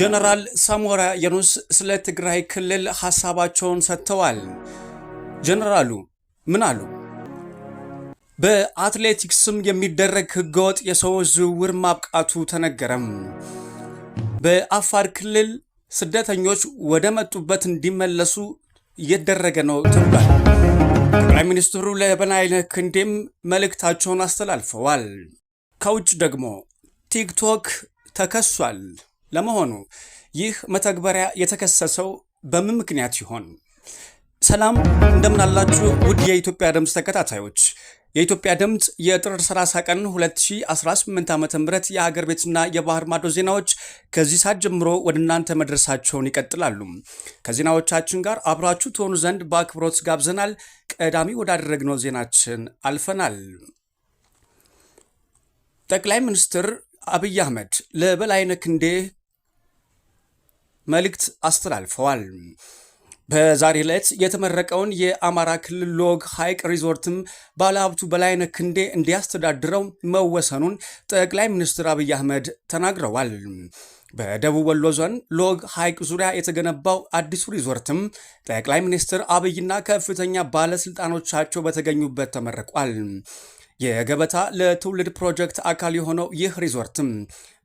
ጀነራል ሳሞራ የኑስ ስለ ትግራይ ክልል ሐሳባቸውን ሰጥተዋል። ጀነራሉ ምን አሉ? በአትሌቲክስም የሚደረግ ህገወጥ የሰው ዝውውር ማብቃቱ ተነገረም። በአፋር ክልል ስደተኞች ወደ መጡበት እንዲመለሱ እየተደረገ ነው ተብሏል። ጠቅላይ ሚኒስትሩ ለበላይነህ ክንዴም መልእክታቸውን አስተላልፈዋል። ከውጭ ደግሞ ቲክቶክ ተከሷል። ለመሆኑ ይህ መተግበሪያ የተከሰሰው በምን ምክንያት ይሆን? ሰላም እንደምን አላችሁ ውድ የኢትዮጵያ ድምፅ ተከታታዮች። የኢትዮጵያ ድምፅ የጥር 30 ቀን 2018 ዓ.ም የሀገር ቤትና የባህር ማዶ ዜናዎች ከዚህ ሰዓት ጀምሮ ወደ እናንተ መድረሳቸውን ይቀጥላሉ። ከዜናዎቻችን ጋር አብራችሁ ትሆኑ ዘንድ በአክብሮት ጋብዘናል። ቀዳሚ ወዳደረግነው ዜናችን አልፈናል። ጠቅላይ ሚኒስትር አብይ አህመድ ለበላይነህ ክንዴ መልእክት አስተላልፈዋል። በዛሬ ዕለት የተመረቀውን የአማራ ክልል ሎግ ሐይቅ ሪዞርትም ባለሀብቱ በላይነህ ክንዴ እንዲያስተዳድረው መወሰኑን ጠቅላይ ሚኒስትር አብይ አህመድ ተናግረዋል። በደቡብ ወሎ ዞን ሎግ ሐይቅ ዙሪያ የተገነባው አዲሱ ሪዞርትም ጠቅላይ ሚኒስትር አብይና ከፍተኛ ባለስልጣኖቻቸው በተገኙበት ተመርቋል። የገበታ ለትውልድ ፕሮጀክት አካል የሆነው ይህ ሪዞርትም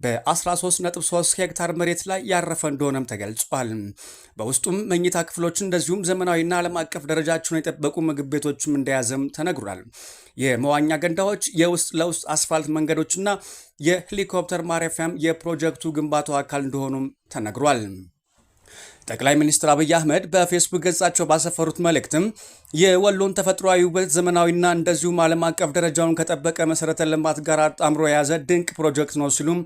በ13.3 ሄክታር መሬት ላይ ያረፈ እንደሆነም ተገልጿል። በውስጡም መኝታ ክፍሎች እንደዚሁም ዘመናዊና ዓለም አቀፍ ደረጃቸውን የጠበቁ ምግብ ቤቶችም እንደያዘም ተነግሯል። የመዋኛ ገንዳዎች፣ የውስጥ ለውስጥ አስፋልት መንገዶችና የሄሊኮፕተር ማረፊያም የፕሮጀክቱ ግንባታው አካል እንደሆኑም ተነግሯል። ጠቅላይ ሚኒስትር አብይ አህመድ በፌስቡክ ገጻቸው ባሰፈሩት መልእክትም የወሎን ተፈጥሯዊ ውበት ዘመናዊና እንደዚሁም ዓለም አቀፍ ደረጃውን ከጠበቀ መሰረተ ልማት ጋር አጣምሮ የያዘ ድንቅ ፕሮጀክት ነው ሲሉም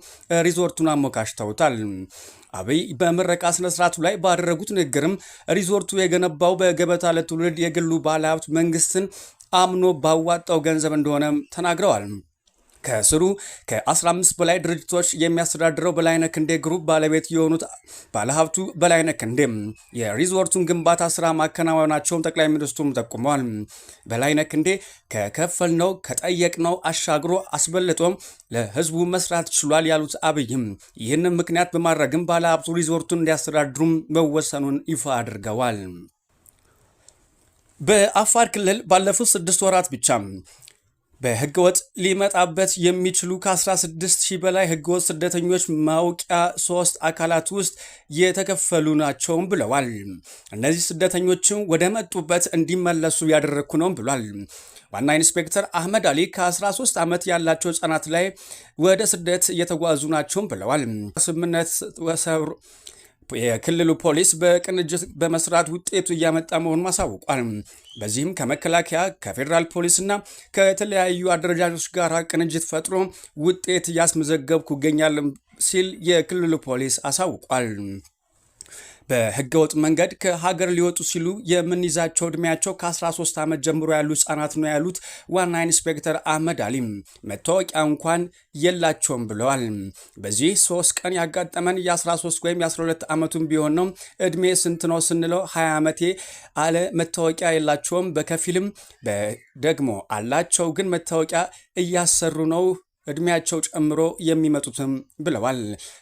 ሪዞርቱን አሞካሽተውታል። አብይ በምረቃ ስነስርዓቱ ላይ ባደረጉት ንግግርም ሪዞርቱ የገነባው በገበታ ለትውልድ የግሉ ባለሀብት መንግስትን አምኖ ባዋጣው ገንዘብ እንደሆነም ተናግረዋል። ከስሩ ከ15 በላይ ድርጅቶች የሚያስተዳድረው በላይነህ ክንዴ ግሩፕ ባለቤት የሆኑት ባለሀብቱ በላይነህ ክንዴም የሪዞርቱን ግንባታ ስራ ማከናወናቸውን ጠቅላይ ሚኒስትሩም ጠቁመዋል። በላይነህ ክንዴ ከከፈልነው ከጠየቅነው አሻግሮ አስበልጦ ለህዝቡ መስራት ችሏል ያሉት አብይም ይህንን ምክንያት በማድረግም ባለሀብቱ ሪዞርቱን እንዲያስተዳድሩም መወሰኑን ይፋ አድርገዋል። በአፋር ክልል ባለፉት 6 ወራት ብቻ በህገወጥ ሊመጣበት የሚችሉ ከ16,000 በላይ ህገወጥ ስደተኞች ማውቂያ 3 አካላት ውስጥ የተከፈሉ ናቸውም ብለዋል። እነዚህ ስደተኞችም ወደ መጡበት እንዲመለሱ ያደረግኩ ነው ብሏል። ዋና ኢንስፔክተር አህመድ አሊ ከ13 ዓመት ያላቸው ህጻናት ላይ ወደ ስደት እየተጓዙ ናቸውም ብለዋል። ስምምነት የክልሉ ፖሊስ በቅንጅት በመስራት ውጤቱ እያመጣ መሆኑን አሳውቋል። በዚህም ከመከላከያ ከፌዴራል ፖሊስና ከተለያዩ አደረጃጆች ጋር ቅንጅት ፈጥሮ ውጤት እያስመዘገብኩ ይገኛል ሲል የክልሉ ፖሊስ አሳውቋል። በህገወጥ መንገድ ከሀገር ሊወጡ ሲሉ የምንይዛቸው ዕድሜያቸው ከ13 ዓመት ጀምሮ ያሉ ህጻናት ነው ያሉት ዋና ኢንስፔክተር አህመድ አሊም መታወቂያ እንኳን የላቸውም ብለዋል። በዚህ 3 ቀን ያጋጠመን የ13 ወይም የ12 ዓመቱን ቢሆን ነው። ዕድሜ ስንት ነው ስንለው 20 ዓመቴ አለ። መታወቂያ የላቸውም፣ በከፊልም ደግሞ አላቸው፣ ግን መታወቂያ እያሰሩ ነው እድሜያቸው ጨምሮ የሚመጡትም ብለዋል።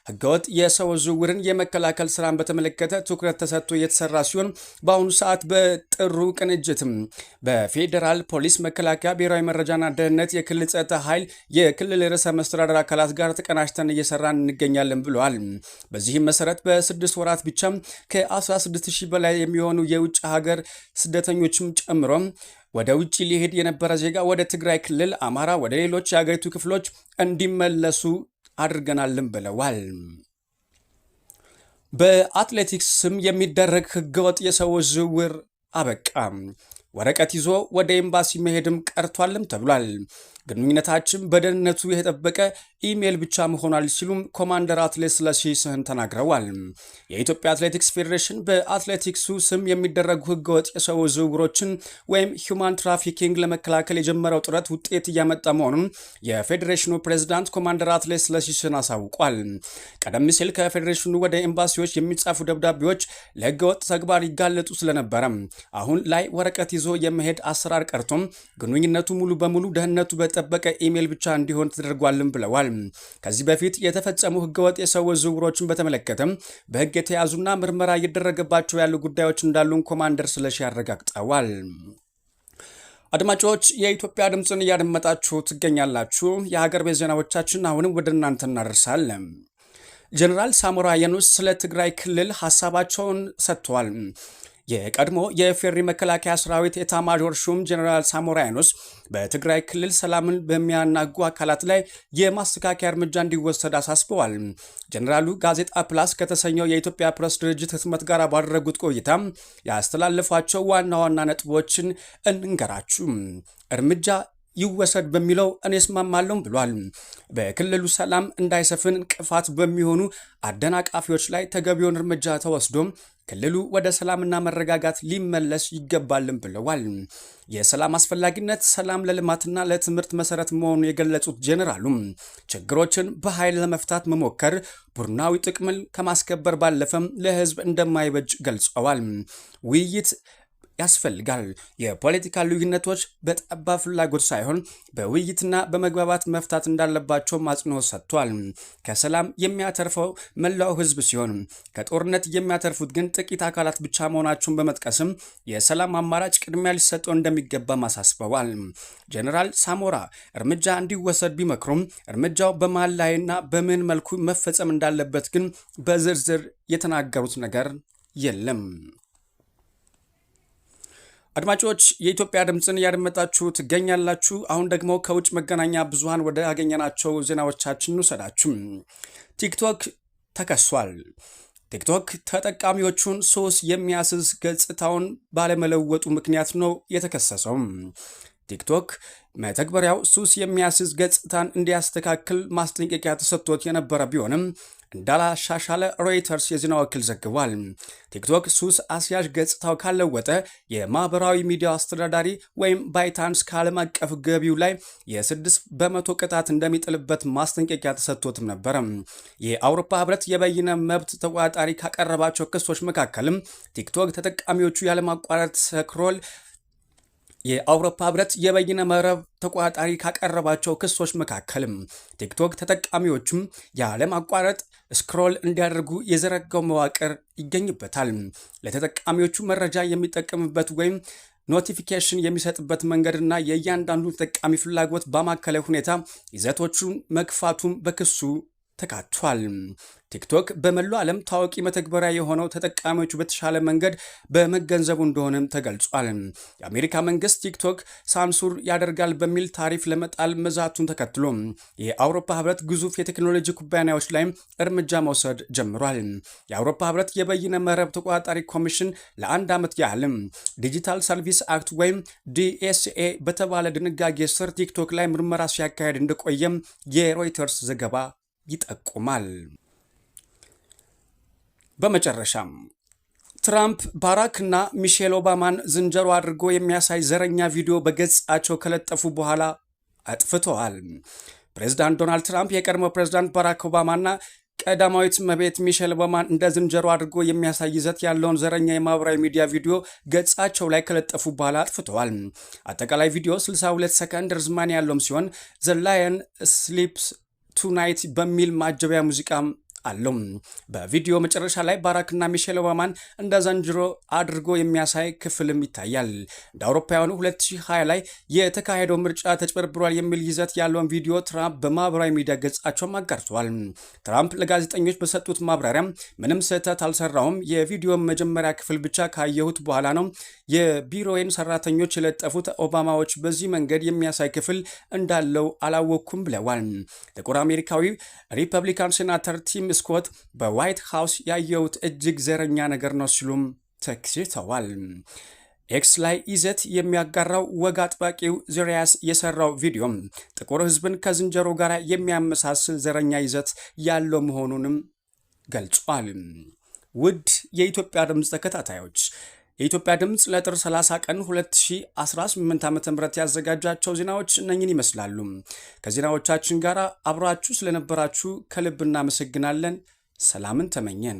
ህገወጥ የሰው ዝውውርን የመከላከል ስራን በተመለከተ ትኩረት ተሰጥቶ እየተሰራ ሲሆን በአሁኑ ሰዓት በጥሩ ቅንጅትም በፌዴራል ፖሊስ፣ መከላከያ፣ ብሔራዊ መረጃና ደህንነት፣ የክልል ጸጥታ ኃይል፣ የክልል ርዕሰ መስተዳድር አካላት ጋር ተቀናጅተን እየሰራን እንገኛለን ብለዋል። በዚህም መሰረት በ6 ወራት ብቻ ከ16,000 በላይ የሚሆኑ የውጭ ሀገር ስደተኞችም ጨምሮ ወደ ውጭ ሊሄድ የነበረ ዜጋ ወደ ትግራይ ክልል፣ አማራ፣ ወደ ሌሎች የሀገሪቱ ክፍሎች እንዲመለሱ አድርገናልም ብለዋል። በአትሌቲክስ ስም የሚደረግ ህገወጥ የሰዎች ዝውውር አበቃ። ወረቀት ይዞ ወደ ኤምባሲ መሄድም ቀርቷልም ተብሏል። ግንኙነታችን በደህንነቱ የተጠበቀ ኢሜል ብቻ መሆኗል ሲሉም ኮማንደር አትሌት ስለሺ ስህን ተናግረዋል። የኢትዮጵያ አትሌቲክስ ፌዴሬሽን በአትሌቲክሱ ስም የሚደረጉ ህገወጥ የሰው ዝውውሮችን ወይም ሂውማን ትራፊኪንግ ለመከላከል የጀመረው ጥረት ውጤት እያመጣ መሆኑን የፌዴሬሽኑ ፕሬዝዳንት ኮማንደር አትሌት ስለሺ ስህን አሳውቋል። ቀደም ሲል ከፌዴሬሽኑ ወደ ኤምባሲዎች የሚጻፉ ደብዳቤዎች ለህገወጥ ተግባር ይጋለጡ ስለነበረ አሁን ላይ ወረቀት ይዞ ይዞ የመሄድ አሰራር ቀርቶም ግንኙነቱ ሙሉ በሙሉ ደህንነቱ በጠበቀ ኢሜል ብቻ እንዲሆን ተደርጓልም ብለዋል። ከዚህ በፊት የተፈጸሙ ህገወጥ የሰዎች ዝውውሮችን በተመለከተም በህግ የተያዙና ምርመራ እየደረገባቸው ያሉ ጉዳዮች እንዳሉን ኮማንደር ስለሺ ያረጋግጠዋል። አድማጮች የኢትዮጵያ ድምፅን እያደመጣችሁ ትገኛላችሁ። የሀገር ቤት ዜናዎቻችን አሁንም ወደ እናንተ እናደርሳለን። ጀነራል ሳሞራ የኑስ ስለ ትግራይ ክልል ሀሳባቸውን ሰጥተዋል። የቀድሞ የኢፌዴሪ መከላከያ ሰራዊት ኤታማዦር ሹም ጀነራል ሳሞራ የኑስ በትግራይ ክልል ሰላምን በሚያናጉ አካላት ላይ የማስተካከያ እርምጃ እንዲወሰድ አሳስበዋል። ጀነራሉ ጋዜጣ ፕላስ ከተሰኘው የኢትዮጵያ ፕሬስ ድርጅት ህትመት ጋር ባደረጉት ቆይታ ያስተላለፏቸው ዋና ዋና ነጥቦችን እንንገራችሁ። እርምጃ ይወሰድ በሚለው እኔ እስማማለሁ ብሏል። በክልሉ ሰላም እንዳይሰፍን እንቅፋት በሚሆኑ አደናቃፊዎች ላይ ተገቢውን እርምጃ ተወስዶ ክልሉ ወደ ሰላምና መረጋጋት ሊመለስ ይገባልም ብለዋል። የሰላም አስፈላጊነት ሰላም ለልማትና ለትምህርት መሰረት መሆኑን የገለጹት ጄኔራሉ ችግሮችን በኃይል ለመፍታት መሞከር ቡድናዊ ጥቅምን ከማስከበር ባለፈም ለህዝብ እንደማይበጅ ገልጸዋል። ውይይት ያስፈልጋል። የፖለቲካ ልዩነቶች በጠባብ ፍላጎት ሳይሆን በውይይትና በመግባባት መፍታት እንዳለባቸው አጽንኦት ሰጥቷል። ከሰላም የሚያተርፈው መላው ህዝብ ሲሆን ከጦርነት የሚያተርፉት ግን ጥቂት አካላት ብቻ መሆናቸውን በመጥቀስም የሰላም አማራጭ ቅድሚያ ሊሰጠው እንደሚገባም አሳስበዋል። ጀነራል ሳሞራ እርምጃ እንዲወሰድ ቢመክሩም እርምጃው በማን ላይና በምን መልኩ መፈጸም እንዳለበት ግን በዝርዝር የተናገሩት ነገር የለም። አድማጮች የኢትዮጵያ ድምፅን እያደመጣችሁ ትገኛላችሁ። አሁን ደግሞ ከውጭ መገናኛ ብዙሃን ወደ ያገኘናቸው ዜናዎቻችን እንውሰዳችሁ። ቲክቶክ ተከሷል። ቲክቶክ ተጠቃሚዎቹን ሱስ የሚያስዝ ገጽታውን ባለመለወጡ ምክንያት ነው የተከሰሰው። ቲክቶክ መተግበሪያው ሱስ የሚያስዝ ገጽታን እንዲያስተካክል ማስጠንቀቂያ ተሰጥቶት የነበረ ቢሆንም እንዳላሻሻለ ሮይተርስ የዜና ወኪል ዘግቧል። ቲክቶክ ሱስ አስያዥ ገጽታው ካለወጠ የማህበራዊ ሚዲያ አስተዳዳሪ ወይም ባይታንስ ከዓለም አቀፍ ገቢው ላይ የ6% ቅጣት እንደሚጥልበት ማስጠንቀቂያ ተሰጥቶትም ነበረ። የአውሮፓ ህብረት የበይነ መብት ተቆጣጣሪ ካቀረባቸው ክሶች መካከልም ቲክቶክ ተጠቃሚዎቹ ያለማቋረጥ ስክሮል የአውሮፓ ህብረት የበይነ መረብ ተቆጣጣሪ ካቀረባቸው ክሶች መካከልም ቲክቶክ ተጠቃሚዎቹም ያለማቋረጥ ስክሮል እንዲያደርጉ የዘረጋው መዋቅር ይገኝበታል። ለተጠቃሚዎቹ መረጃ የሚጠቀምበት ወይም ኖቲፊኬሽን የሚሰጥበት መንገድና የእያንዳንዱ ተጠቃሚ ፍላጎት ባማከለ ሁኔታ ይዘቶቹን መግፋቱም በክሱ ተካቷል። ቲክቶክ በመላው ዓለም ታዋቂ መተግበሪያ የሆነው ተጠቃሚዎቹ በተሻለ መንገድ በመገንዘቡ እንደሆነም ተገልጿል። የአሜሪካ መንግስት ቲክቶክ ሳንሱር ያደርጋል በሚል ታሪፍ ለመጣል መዛቱን ተከትሎ የአውሮፓ ህብረት ግዙፍ የቴክኖሎጂ ኩባንያዎች ላይም እርምጃ መውሰድ ጀምሯል። የአውሮፓ ህብረት የበይነ መረብ ተቆጣጣሪ ኮሚሽን ለአንድ ዓመት ያህል ዲጂታል ሰርቪስ አክት ወይም ዲኤስኤ በተባለ ድንጋጌ ስር ቲክቶክ ላይ ምርመራ ሲያካሄድ እንደቆየም የሮይተርስ ዘገባ ይጠቁማል። በመጨረሻም ትራምፕ ባራክና ሚሼል ኦባማን ዝንጀሮ አድርጎ የሚያሳይ ዘረኛ ቪዲዮ በገጻቸው ከለጠፉ በኋላ አጥፍተዋል። ፕሬዝዳንት ዶናልድ ትራምፕ የቀድሞ ፕሬዝዳንት ባራክ ኦባማና ቀዳማዊት እመቤት ሚሼል ኦባማን እንደ ዝንጀሮ አድርጎ የሚያሳይ ይዘት ያለውን ዘረኛ የማህበራዊ ሚዲያ ቪዲዮ ገጻቸው ላይ ከለጠፉ በኋላ አጥፍተዋል። አጠቃላይ ቪዲዮ 62 ሰከንድ ርዝማኔ ያለውም ሲሆን ዘ ላየን ስሊፕስ ቱናይት በሚል ማጀቢያ ሙዚቃ አለው። በቪዲዮ መጨረሻ ላይ ባራክና ሚሼል ኦባማን እንደ ዝንጀሮ አድርጎ የሚያሳይ ክፍልም ይታያል። እንደ አውሮፓውያኑ 2020 ላይ የተካሄደው ምርጫ ተጭበርብሯል የሚል ይዘት ያለውን ቪዲዮ ትራምፕ በማህበራዊ ሚዲያ ገጻቸውም አጋርተዋል። ትራምፕ ለጋዜጠኞች በሰጡት ማብራሪያ ምንም ስህተት አልሰራውም፣ የቪዲዮ መጀመሪያ ክፍል ብቻ ካየሁት በኋላ ነው የቢሮዬን ሰራተኞች የለጠፉት፣ ኦባማዎች በዚህ መንገድ የሚያሳይ ክፍል እንዳለው አላወቅኩም ብለዋል። ጥቁር አሜሪካዊ ሪፐብሊካን ሴናተር ቲም ስኮት በዋይት ሃውስ ያየሁት እጅግ ዘረኛ ነገር ነው ሲሉም ተክተዋል። ኤክስ ላይ ይዘት የሚያጋራው ወግ አጥባቂው ዙሪያስ የሰራው ቪዲዮም ጥቁር ሕዝብን ከዝንጀሮ ጋር የሚያመሳስል ዘረኛ ይዘት ያለው መሆኑንም ገልጿል። ውድ የኢትዮጵያ ድምፅ ተከታታዮች የኢትዮጵያ ድምፅ ለጥር 30 ቀን 2018 ዓ.ም ያዘጋጃቸው ዜናዎች እነኝን ይመስላሉ። ከዜናዎቻችን ጋር አብራችሁ ስለነበራችሁ ከልብ እናመሰግናለን። ሰላምን ተመኘን።